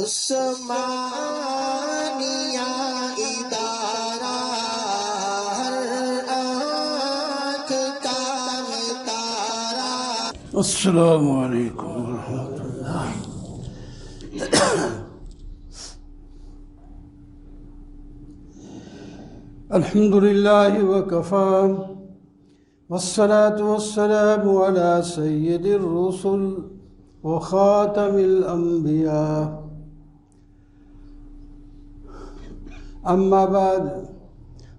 عثمانیہ ادارہ ہر آنکھ کا تارا۔ السلام علیکم ورحمۃ اللہ۔ الحمد للہ وکفی والصلاة والسلام علی سید الرسل وخاتم الانبیاء، اما بعد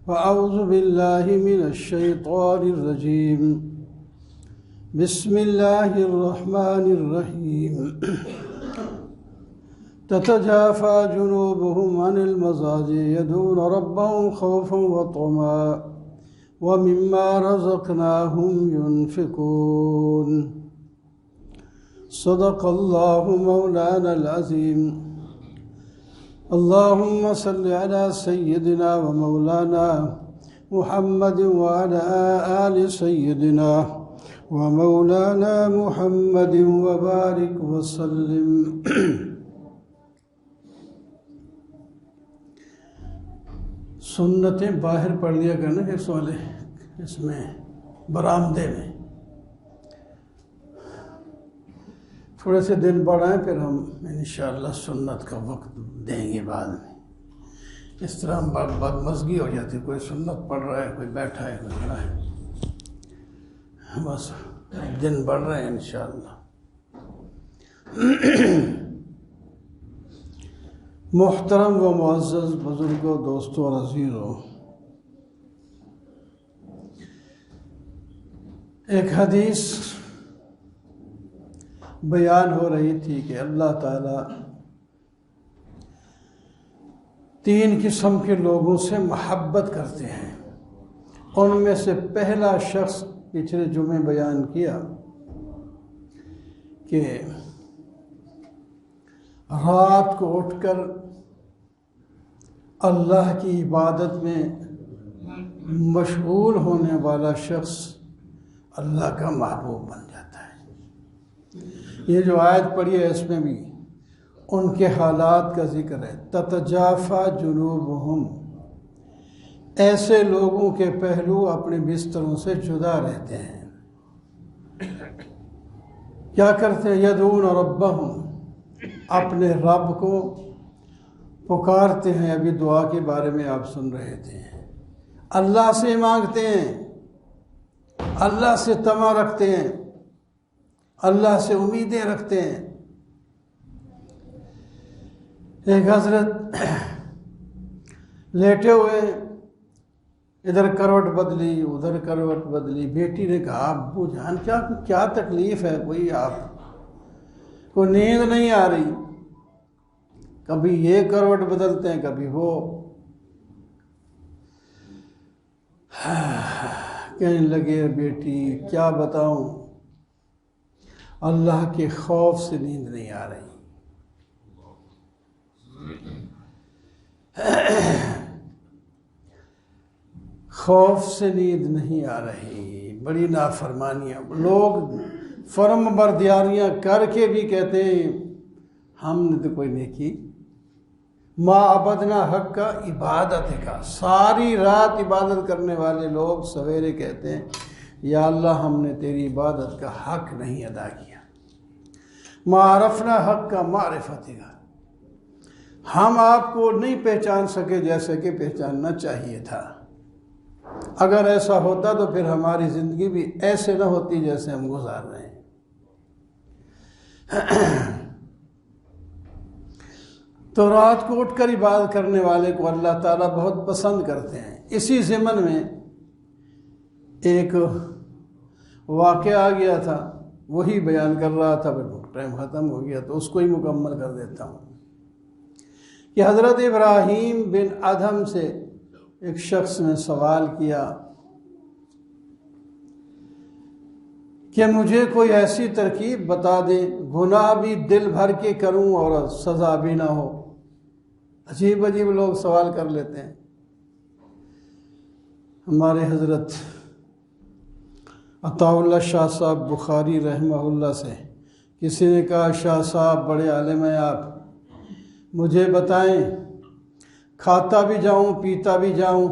فاعوذ باللہ من الشیطان الرجیم، بسم اللہ الرحمن الرحیم۔ تتجافى جنوبهم عن المضاجع يدعون ربهم خوفا وطمعا ومما رزقناهم ينفقون۔ صدق الله مولانا العظيم۔ اللهم صل على سيدنا ومولانا محمد وعلى آل سيدنا ومولانا محمد وبارك وسلم۔ سنتیں باہر پڑھ لیا کرنا اس والے اس میں برآمدے میں، تھوڑے سے دن بڑھائیں پھر ہم انشاءاللہ سنت کا وقت دیں گے بعد میں۔ اس طرح بدمزگی ہو جاتی ہے، کوئی سنت پڑھ رہا ہے، کوئی بیٹھا ہے، کوئی کھڑا ہے، بس دن بڑھ رہے ہیں انشاءاللہ۔ محترم و معزز بزرگوں، دوستوں اور عزیزوں، ایک حدیث بیان ہو رہی تھی کہ اللہ تعالیٰ 3 قسم کے لوگوں سے محبت کرتے ہیں۔ ان میں سے پہلا شخص پچھلے جمعے بیان کیا کہ رات کو اٹھ کر اللہ کی عبادت میں مشغول ہونے والا شخص اللہ کا محبوب بن جاتا ہے۔ یہ جو آیت پڑھی ہے اس میں بھی ان کے حالات کا ذکر ہے۔ تتجافى جنوبهم، ایسے لوگوں کے پہلو اپنے بستروں سے جدا رہتے ہیں۔ کیا کرتے ہیں؟ یدعون ربهم، اپنے رب کو پکارتے ہیں۔ ابھی دعا کے بارے میں آپ سن رہے تھے، اللہ سے مانگتے ہیں، اللہ سے طمع رکھتے ہیں، اللہ سے امیدیں رکھتے ہیں۔ ایک حضرت لیٹے ہوئے، ادھر کروٹ بدلی ادھر کروٹ بدلی، بیٹی نے کہا ابو جان کیا تکلیف ہے؟ کوئی آپ کو نیند نہیں آ رہی؟ کبھی یہ کروٹ بدلتے ہیں کبھی وہ۔ کہنے لگے بیٹی کیا بتاؤں، اللہ کے خوف سے نیند نہیں آ رہی۔ خوف سے نیند نہیں آ رہی، بڑی نافرمانیاں۔ لوگ فرم برداریاں کر کے بھی کہتے ہیں ہم نے تو کوئی نیکی ما عبدنا حق کا عبادت کا۔ ساری رات عبادت کرنے والے لوگ سویرے کہتے ہیں یا اللہ ہم نے تیری عبادت کا حق نہیں ادا کیا، ما عرفنا حق کا معرفت کا، ہم آپ کو نہیں پہچان سکے جیسے کہ پہچاننا چاہیے تھا۔ اگر ایسا ہوتا تو پھر ہماری زندگی بھی ایسے نہ ہوتی جیسے ہم گزار رہے ہیں۔ تو رات کو اٹھ کر عبادت کرنے والے کو اللہ تعالیٰ بہت پسند کرتے ہیں۔ اسی ضمن میں ایک واقعہ آ گیا تھا، وہی بیان کر رہا تھا، ٹائم ختم ہو گیا تو اس کو ہی مکمل کر دیتا ہوں کہ حضرت ابراہیم بن ادھم سے ایک شخص نے سوال کیا کہ مجھے کوئی ایسی ترکیب بتا دے گناہ بھی دل بھر کے کروں اور سزا بھی نہ ہو۔ عجیب عجیب لوگ سوال کر لیتے ہیں۔ ہمارے حضرت عطا اللہ شاہ صاحب بخاری رحمہ اللہ سے کسی نے کہا شاہ صاحب بڑے عالم ہیں آپ، مجھے بتائیں کھاتا بھی جاؤں پیتا بھی جاؤں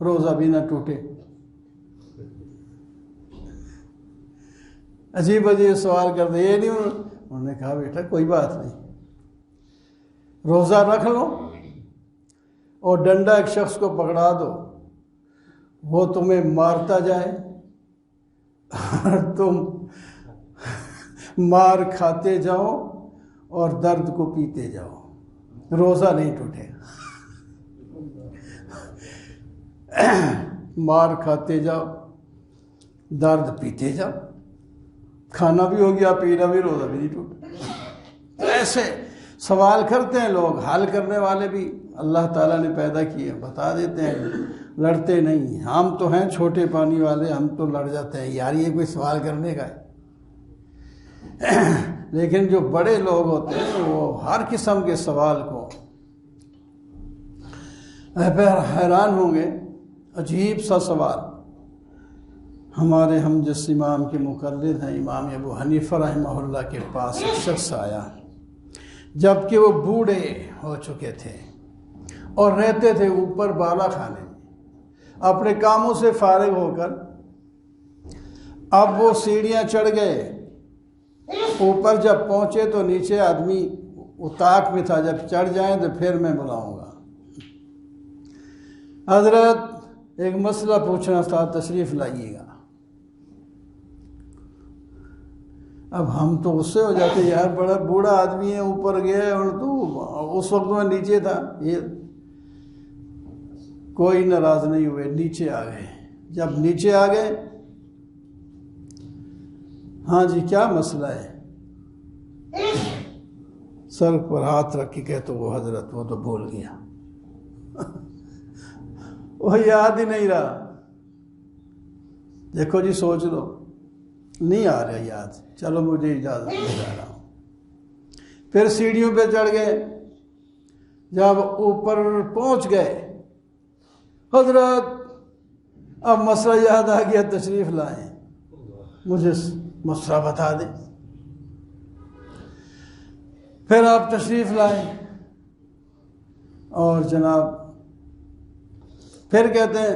روزہ بھی نہ ٹوٹے؟ عجیب عجیب سوال کر دے. یہ نہیں انہوں نے کہا بیٹا کوئی بات نہیں، روزہ رکھ لو اور ڈنڈا ایک شخص کو پکڑا دو، وہ تمہیں مارتا جائے اور تم مار کھاتے جاؤ اور درد کو پیتے جاؤ، روزہ نہیں ٹوٹے گا. مار کھاتے جاؤ درد پیتے جاؤ، کھانا بھی ہو گیا پینا بھی، روزہ بھی نہیں ٹوٹا. ایسے سوال کرتے ہیں لوگ، حل کرنے والے بھی اللہ تعالیٰ نے پیدا کیے، بتا دیتے ہیں، لڑتے نہیں. ہم تو ہیں چھوٹے پانی والے، ہم تو لڑ جاتے ہیں یار یہ کوئی سوال کرنے کا ہے. لیکن جو بڑے لوگ ہوتے ہیں وہ ہر قسم کے سوال کو حیران ہوں گے. عجیب سا سوال. ہمارے ہم جس امام کے مقلد ہیں امام ابو حنیفہ رحمہ اللہ کے پاس ایک شخص آیا، جب کہ وہ بوڑھے ہو چکے تھے اور رہتے تھے اوپر بالا خانے میں، اپنے کاموں سے فارغ ہو کر اب وہ سیڑھیاں چڑھ گئے. اوپر جب پہنچے تو نیچے آدمی اتاق میں تھا، جب چڑھ جائیں تو پھر میں بلاؤں گا. حضرت ایک مسئلہ پوچھنا تھا، تشریف لائیے گا. اب ہم تو غصے ہو جاتے یار بڑا بوڑھا آدمی ہے اوپر گیا اور تو اس وقت میں نیچے تھا. یہ کوئی ناراض نہیں ہوئے، نیچے آ گئے. جب نیچے آ گئے، ہاں جی کیا مسئلہ ہے؟ سر پر ہاتھ رکھ کے کہتے وہ حضرت وہ تو بھول گیا، وہ یاد ہی نہیں رہا. دیکھو جی سوچ لو، نہیں آ رہا یاد، چلو مجھے اجازت دے جا رہا ہوں. پھر سیڑھیوں پہ چڑھ گئے، جب اوپر پہنچ گئے حضرت اب مسئلہ یاد آ گیا، تشریف لائیں، مجھے مسئلہ بتا دیں. پھر آپ تشریف لائیں اور جناب پھر کہتے ہیں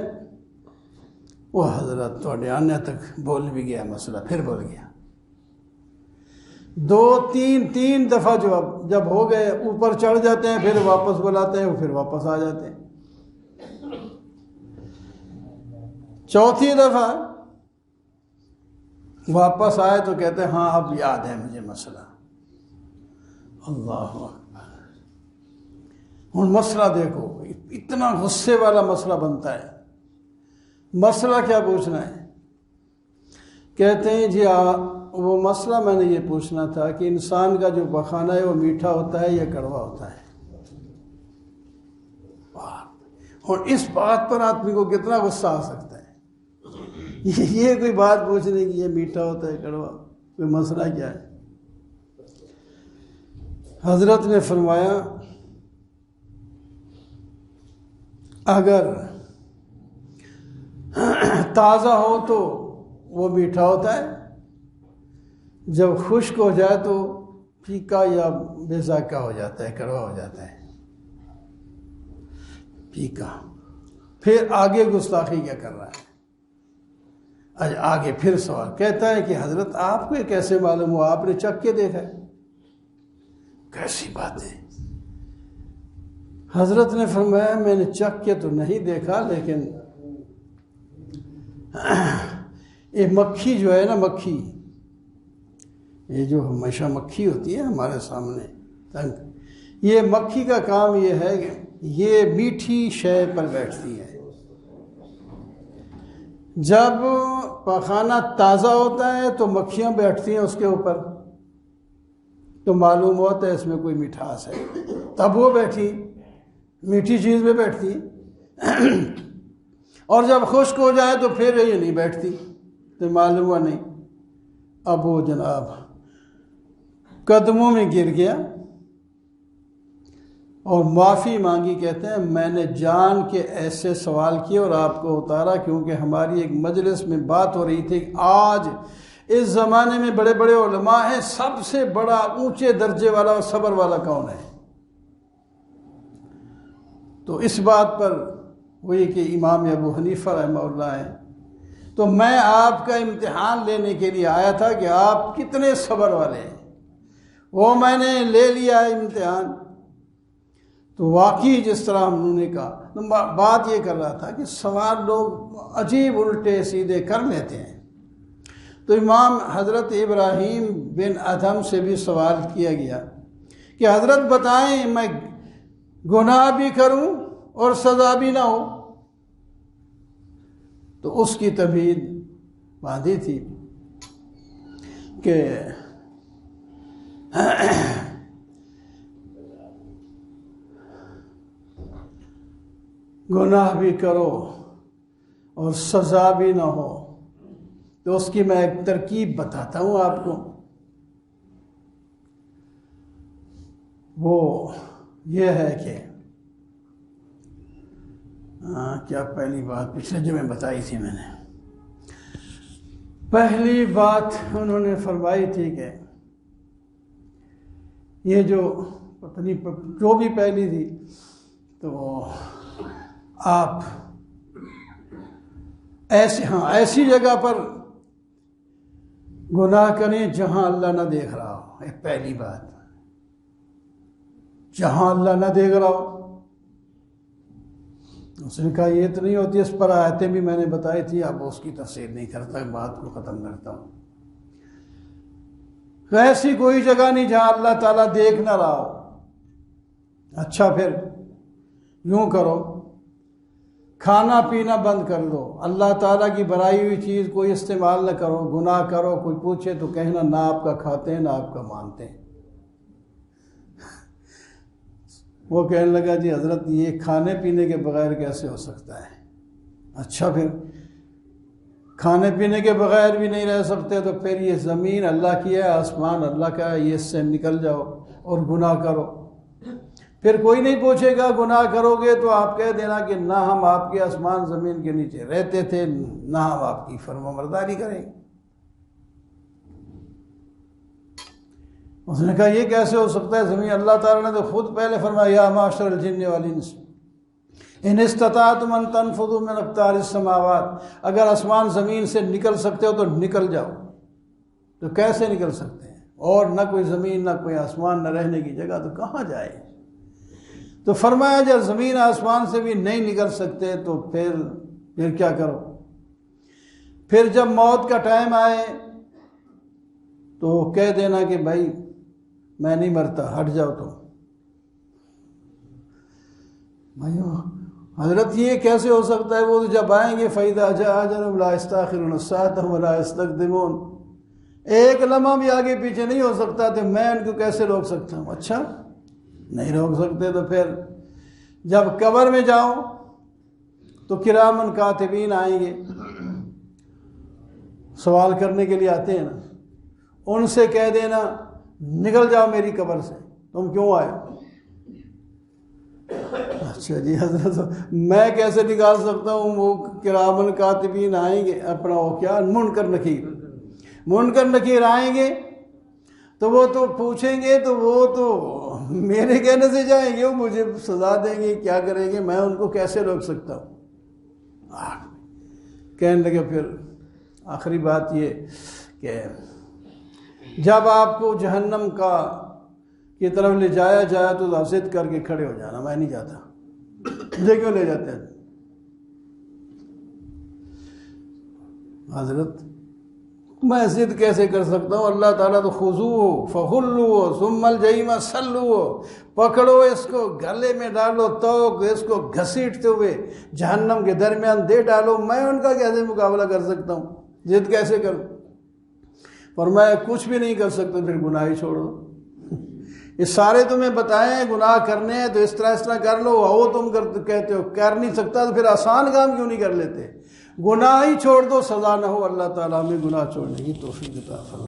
وہ حضرت تھوڑے آنے تک بول بھی گیا مسئلہ، پھر بول گیا. دو تین دفعہ جب ہو گئے اوپر چڑھ جاتے ہیں، پھر واپس بلاتے ہیں، پھر واپس آ جاتے ہیں. چوتھی دفعہ واپس آئے تو کہتے ہیں ہاں اب یاد ہے مجھے مسئلہ. اللہ اکبر. ہن مسئلہ دیکھو، اتنا غصے والا مسئلہ بنتا ہے. مسئلہ کیا پوچھنا ہے؟ کہتے ہیں جی وہ مسئلہ میں نے یہ پوچھنا تھا کہ انسان کا جو پخانہ ہے وہ میٹھا ہوتا ہے یا کڑوا ہوتا ہے؟ اور اس بات پر آدمی کو کتنا غصہ آ سکتا ہے. یہ کوئی بات پوچھنے کی، یہ میٹھا ہوتا ہے کڑوا، کوئی مسئلہ کیا ہے؟ حضرت نے فرمایا اگر تازہ ہو تو وہ میٹھا ہوتا ہے، جب خشک ہو جائے تو پھیکا یا بے ذائقہ ہو جاتا ہے، کڑوا ہو جاتا ہے، پھیکا. پھر آگے گستاخی کیا کر رہا ہے؟ آگے پھر سوال کہتا ہے کہ حضرت آپ کو یہ کیسے معلوم ہوا؟ آپ نے چکھ کے دیکھا ہے؟ کیسی بات ہے؟ حضرت نے فرمایا میں نے چکھ کے تو نہیں دیکھا، لیکن یہ مکھی جو ہے نا، مکھی یہ جو ہمیشہ مکھی ہوتی ہے ہمارے سامنے، یہ مکھی کا کام یہ ہے کہ یہ میٹھی شے پر بیٹھتی ہے. جب پخانہ تازہ ہوتا ہے تو مکھیاں بیٹھتی ہیں اس کے اوپر، تو معلوم ہوتا ہے اس میں کوئی مٹھاس ہے، تب وہ بیٹھی میٹھی چیز پہ بیٹھتی. اور جب خشک ہو جائے تو پھر یہ نہیں بیٹھتی، تو معلوم ہوا نہیں. اب وہ جناب قدموں میں گر گیا اور معافی مانگی. کہتے ہیں میں نے جان کے ایسے سوال کیے اور آپ کو اتارا، کیونکہ ہماری ایک مجلس میں بات ہو رہی تھی کہ آج اس زمانے میں بڑے بڑے علماء ہیں، سب سے بڑا اونچے درجے والا اور صبر والا کون ہے؟ تو اس بات پر وہی کہ امام ابو حنیفہ رحمہ اللہ ہیں، تو میں آپ کا امتحان لینے کے لیے آیا تھا کہ آپ کتنے صبر والے ہیں، وہ میں نے لے لیا ہے امتحان۔ تو واقعی جس طرح انہوں نے کہا، تو بات یہ کر رہا تھا کہ سوال لوگ عجیب الٹے سیدھے کر لیتے ہیں۔ تو امام حضرت ابراہیم بن ادھم سے بھی سوال کیا گیا کہ حضرت بتائیں میں گناہ بھی کروں اور سزا بھی نہ ہو؟ تو اس کی تمہید باندھی تھی کہ گناہ بھی کرو اور سزا بھی نہ ہو۔ تو اس کی میں ایک ترکیب بتاتا ہوں آپ کو، وہ یہ ہے کہ کیا پہلی بات پچھلے جمعے بتائی تھی میں نے، پہلی بات انہوں نے فرمائی تھی کہ یہ جو پتہ نہیں جو بھی پہلی تھی، تو آپ ایسی جگہ پر گناہ کریں جہاں اللہ نہ دیکھ رہا ہو۔ ایک پہلی بات، جہاں اللہ نہ دیکھ رہا ہو۔ اس نے کہا یہ تو نہیں ہوتی، اس پر آیتیں بھی میں نے بتائی تھی، اب اس کی تفسیر نہیں کرتا، بات کو ختم کرتا ہوں۔ ایسی کوئی جگہ نہیں جہاں اللہ تعالیٰ دیکھ نہ رہا ہو۔ اچھا پھر یوں کرو، کھانا پینا بند کر دو، اللہ تعالیٰ کی بنائی ہوئی چیز کوئی استعمال نہ کرو، گناہ کرو، کوئی پوچھے تو کہنا نہ آپ کا کھاتے ہیں نہ آپ کا مانتے ہیں۔ وہ کہنے لگا جی حضرت یہ کھانے پینے کے بغیر کیسے ہو سکتا ہے؟ اچھا پھر کھانے پینے کے بغیر بھی نہیں رہ سکتے تو پھر یہ زمین اللہ کی ہے، آسمان اللہ کا ہے، یہ اس سے نکل جاؤ اور گناہ کرو۔ پھر کوئی نہیں پوچھے گا گناہ کرو گے تو آپ کہہ دینا کہ نہ ہم آپ کے آسمان زمین کے نیچے رہتے تھے، نہ ہم آپ کی فرمانبرداری کریں گے۔ اس نے کہا یہ کیسے ہو سکتا ہے؟ زمین اللہ تعالیٰ نے تو خود پہلے فرمایا یا معاشر الجن والانس ان استطعتم ان تنفذوا من اقطار السماوات، اگر آسمان زمین سے نکل سکتے ہو تو نکل جاؤ۔ تو کیسے نکل سکتے ہیں؟ اور نہ کوئی زمین نہ کوئی آسمان نہ رہنے کی جگہ، تو کہاں جائے؟ تو فرمایا جب زمین آسمان سے بھی نہیں نکل سکتے تو پھر کیا کرو؟ پھر جب موت کا ٹائم آئے تو کہہ دینا کہ بھائی میں نہیں مرتا، ہٹ جاؤ تم۔ بھائیو حضرت یہ کیسے ہو سکتا ہے؟ وہ تو جب آئیں گے فَإِذَا جَاءَ أَجَلُهُمْ لَا يَسْتَأْخِرُونَ سَاعَةً وَلَا يَسْتَقْدِمُونَ، ایک لمحہ بھی آگے پیچھے نہیں ہو سکتا، تو میں ان کو کیسے روک سکتا ہوں؟ اچھا نہیں روک سکتے تو پھر جب قبر میں جاؤ تو کرامن کاتبین آئیں گے، سوال کرنے کے لیے آتے ہیں نا، ان سے کہہ دینا نکل جاؤ میری قبر سے، تم کیوں آئے؟ اچھا جی حضرت میں کیسے نکال سکتا ہوں؟ وہ کرامن کاتبین آئیں گے، اپنا وہ کیا منکر نکیر آئیں گے تو وہ تو پوچھیں گے، تو وہ تو میرے کہنے سے جائیں گے، وہ مجھے سزا دیں گے، کیا کریں گے؟ میں ان کو کیسے روک سکتا ہوں؟ کہنے لگے پھر آخری بات یہ کہ جب آپ کو جہنم کی طرف لے جایا جائے تو ضد کر کے کھڑے ہو جانا، میں نہیں جاتا۔ مجھے کیوں لے جاتے ہیں؟ حضرت میں ضد کیسے کر سکتا ہوں؟ اللہ تعالیٰ تو خذوہ فغلوہ ثم الجحیم صلوہ، پکڑو اس کو، گلے میں ڈالو، توق اس کو گھسیٹتے ہوئے جہنم کے درمیان دے ڈالو۔ میں ان کا کیسے مقابلہ کر سکتا ہوں؟ ضد کیسے کروں؟ فرمایا کچھ بھی نہیں کر سکتے، پھر گناہ ہی چھوڑ دو۔ یہ سارے تمہیں بتائیں گناہ کرنے ہیں تو اس طرح کر لو، وہ تم کہتے ہو کر نہیں سکتا، تو پھر آسان کام کیوں نہیں کر لیتے؟ گناہ ہی چھوڑ دو، سزا نہ ہو۔ اللہ تعالیٰ ہمیں گناہ چھوڑنے کی توفیق عطا فرمائے۔